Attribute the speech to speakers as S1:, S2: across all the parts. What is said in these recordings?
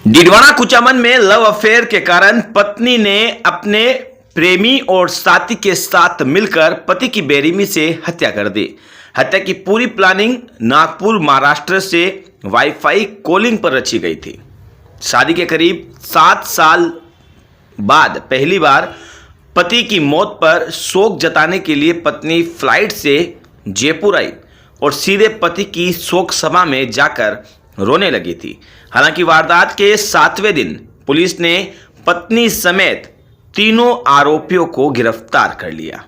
S1: डीडवाना कुचामन में love affair के कारण पत्नी ने अपने प्रेमी और साथी के साथ मिलकर पति की बेरहमी से हत्या कर दी। हत्या की पूरी प्लानिंग नागपुर महाराष्ट्र से वाईफाई कॉलिंग पर रची गई थी। शादी के करीब 7 साल बाद पहली बार पति की मौत पर शोक जताने के लिए पत्नी फ्लाइट से जयपुर आई और सीधे पति की शोक सभा में जाकर रोने लगी थी। हालांकि वारदात के 7वें दिन पुलिस ने पत्नी समेत तीनों आरोपियों को गिरफ्तार कर लिया।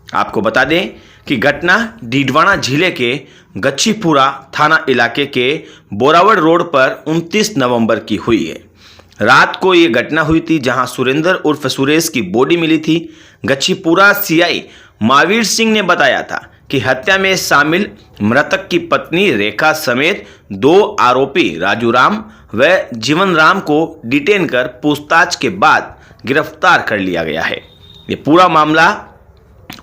S1: आपको बता दें कि घटना डीडवाना जिले के गच्छीपुरा थाना इलाके के बोरावड़ रोड पर 29 नवंबर की हुई है। रात को ये घटना हुई थी जहां सुरेंद्र उर्फ सुरेश की बॉडी मिली थी। गच्छीपुरा सीआई महावीर सिंह ने बताया था कि हत्या में शामिल मृतक की पत्नी रेखा समेत 2 आरोपी राजू राम व जीवन राम को डिटेन कर पूछताछ के बाद गिरफ्तार कर लिया गया है। ये पूरा मामला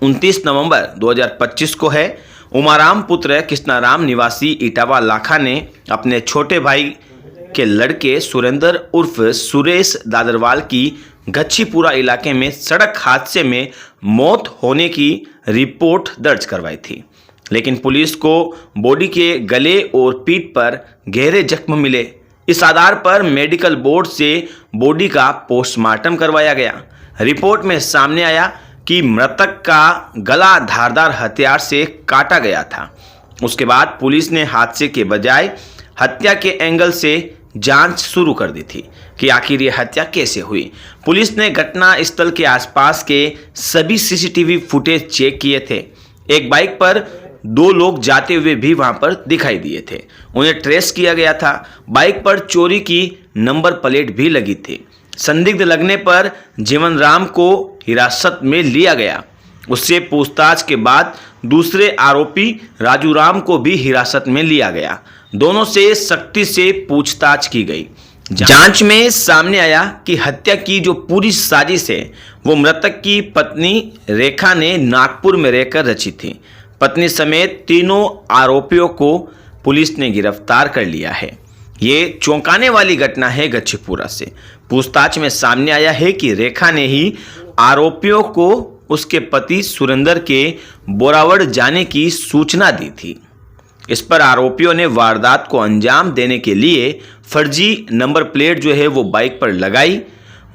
S1: 29 नवंबर 2025 को है। उमाराम पुत्र कृष्णाराम निवासी इटावा लाखा ने अपने छोटे भाई के लड़के सुरेंद्र उर्फ सुरेश दादरवाल की गच्छीपुरा इलाके में सड़क हादसे में मौत होने की रिपोर्ट दर्ज करवाई थी, लेकिन पुलिस को बॉडी के गले और पीठ पर गहरे जख्म मिले। इस आधार पर मेडिकल बोर्ड से बॉडी का पोस्टमार्टम करवाया गया। रिपोर्ट में सामने आया कि मृतक का गला धारदार हथियार से काटा गया था। उसके बाद पुलिस ने हादसे के बजाय हत्या के एंगल से जांच शुरू कर दी थी कि आखिर ये हत्या कैसे हुई। पुलिस ने घटना स्थल के आसपास के सभी सीसीटीवी फुटेज चेक किए थे। एक बाइक पर 2 लोग जाते हुए भी वहां पर दिखाई दिए थे। उन्हें ट्रेस किया गया था। बाइक पर चोरी की नंबर प्लेट भी लगी थी। संदिग्ध लगने पर जीवन राम को हिरासत में लिया गया। उससे पूछताछ के बाद दूसरे आरोपी राजू राम को भी हिरासत में लिया गया। दोनों से सख्ती से पूछताछ की गई। जांच में सामने आया कि हत्या की जो पूरी साजिश है वो मृतक की पत्नी रेखा ने नागपुर में रहकर रची थी। पत्नी समेत तीनों आरोपियों को पुलिस ने गिरफ्तार कर लिया है। ये चौंकाने वाली घटना है गच्छीपुरा से। पूछताछ में सामने आया है कि रेखा ने ही आरोपियों को उसके पति सुरेंद्र के बोरावड़ जाने की सूचना दी थी। इस पर आरोपियों ने वारदात को अंजाम देने के लिए फर्जी नंबर प्लेट जो है वो बाइक पर लगाई।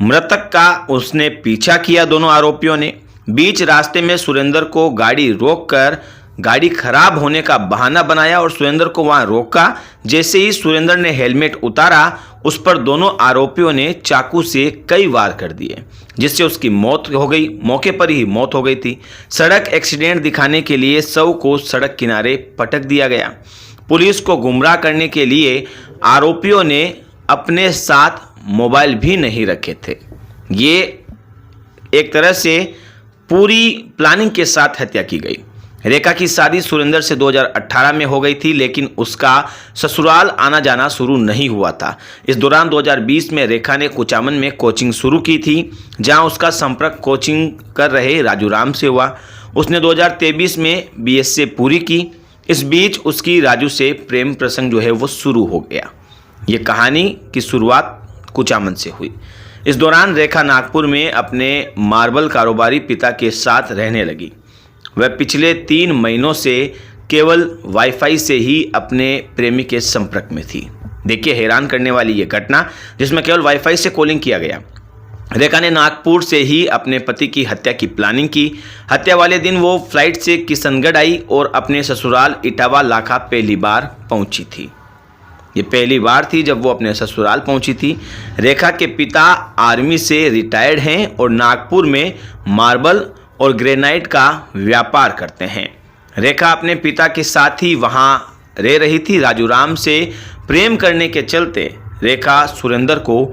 S1: मृतक का उसने पीछा किया। दोनों आरोपियों ने बीच रास्ते में सुरेंद्र को गाड़ी रोककर गाड़ी खराब होने का बहाना बनाया और सुरेंद्र को वहां रोका। जैसे ही सुरेंद्र ने हेलमेट उतारा उस पर दोनों आरोपियों ने चाकू से कई वार कर दिए, जिससे उसकी मौत हो गई। मौके पर ही मौत हो गई थी। सड़क एक्सीडेंट दिखाने के लिए शव को सड़क किनारे पटक दिया गया। पुलिस को गुमराह करने के लिए आरोपियों ने अपने साथ मोबाइल भी नहीं रखे थे। ये एक तरह से पूरी प्लानिंग के साथ हत्या की गई। रेखा की शादी सुरेंद्र से 2018 में हो गई थी, लेकिन उसका ससुराल आना जाना शुरू नहीं हुआ था। इस दौरान 2020 में रेखा ने कुचामन में कोचिंग शुरू की थी, जहां उसका संपर्क कोचिंग कर रहे राजू राम से हुआ। उसने 2023 में बीएससी पूरी की। इस बीच उसकी राजू से प्रेम प्रसंग जो है वो शुरू हो गया। ये कहानी की शुरुआत कुचामन से हुई। इस दौरान रेखा नागपुर में अपने मार्बल कारोबारी पिता के साथ रहने लगी। वह पिछले 3 महीनों से केवल वाईफाई से ही अपने प्रेमी के संपर्क में थी। देखिए हैरान करने वाली ये घटना, जिसमें केवल वाईफाई से कॉलिंग किया गया। रेखा ने नागपुर से ही अपने पति की हत्या की प्लानिंग की। हत्या वाले दिन वो फ्लाइट से किशनगढ़ आई और अपने ससुराल इटावा लाखा पहली बार पहुंची थी। ये पहली बार थी जब वो अपने ससुराल पहुंची थी। रेखा के पिता आर्मी से रिटायर्ड हैं और नागपुर में मार्बल और ग्रेनाइट का व्यापार करते हैं। रेखा अपने पिता के साथ ही वहां रह रही थी। राजू राम से प्रेम करने के चलते रेखा सुरेंद्र को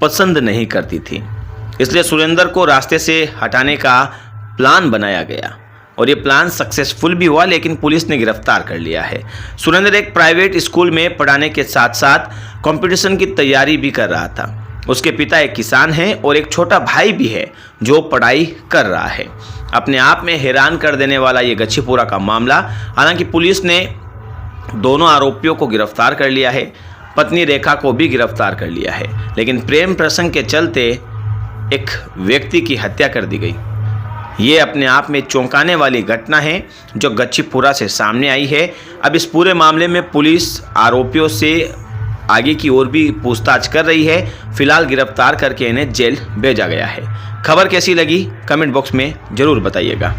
S1: पसंद नहीं करती थी, इसलिए सुरेंद्र को रास्ते से हटाने का प्लान बनाया गया और ये प्लान सक्सेसफुल भी हुआ, लेकिन पुलिस ने गिरफ्तार कर लिया है। सुरेंद्र एक प्राइवेट स्कूल में पढ़ाने के साथ साथ कंपटीशन की तैयारी भी कर रहा था। उसके पिता एक किसान हैं और एक छोटा भाई भी है जो पढ़ाई कर रहा है। अपने आप में हैरान कर देने वाला ये गच्छीपुरा का मामला। हालांकि पुलिस ने दोनों आरोपियों को गिरफ्तार कर लिया है। पत्नी रेखा को भी गिरफ्तार कर लिया है। लेकिन प्रेम प्रसंग के चलते एक व्यक्ति की हत्या कर दी गई। ये अपने आप में चौंकाने वाली घटना है जो गच्छीपुरा से सामने आई है। अब इस पूरे मामले में पुलिस आरोपियों से आगे की ओर भी पूछताछ कर रही है। फिलहाल गिरफ्तार करके इन्हें जेल भेजा गया है। खबर कैसी लगी कमेंट बॉक्स में जरूर बताइएगा।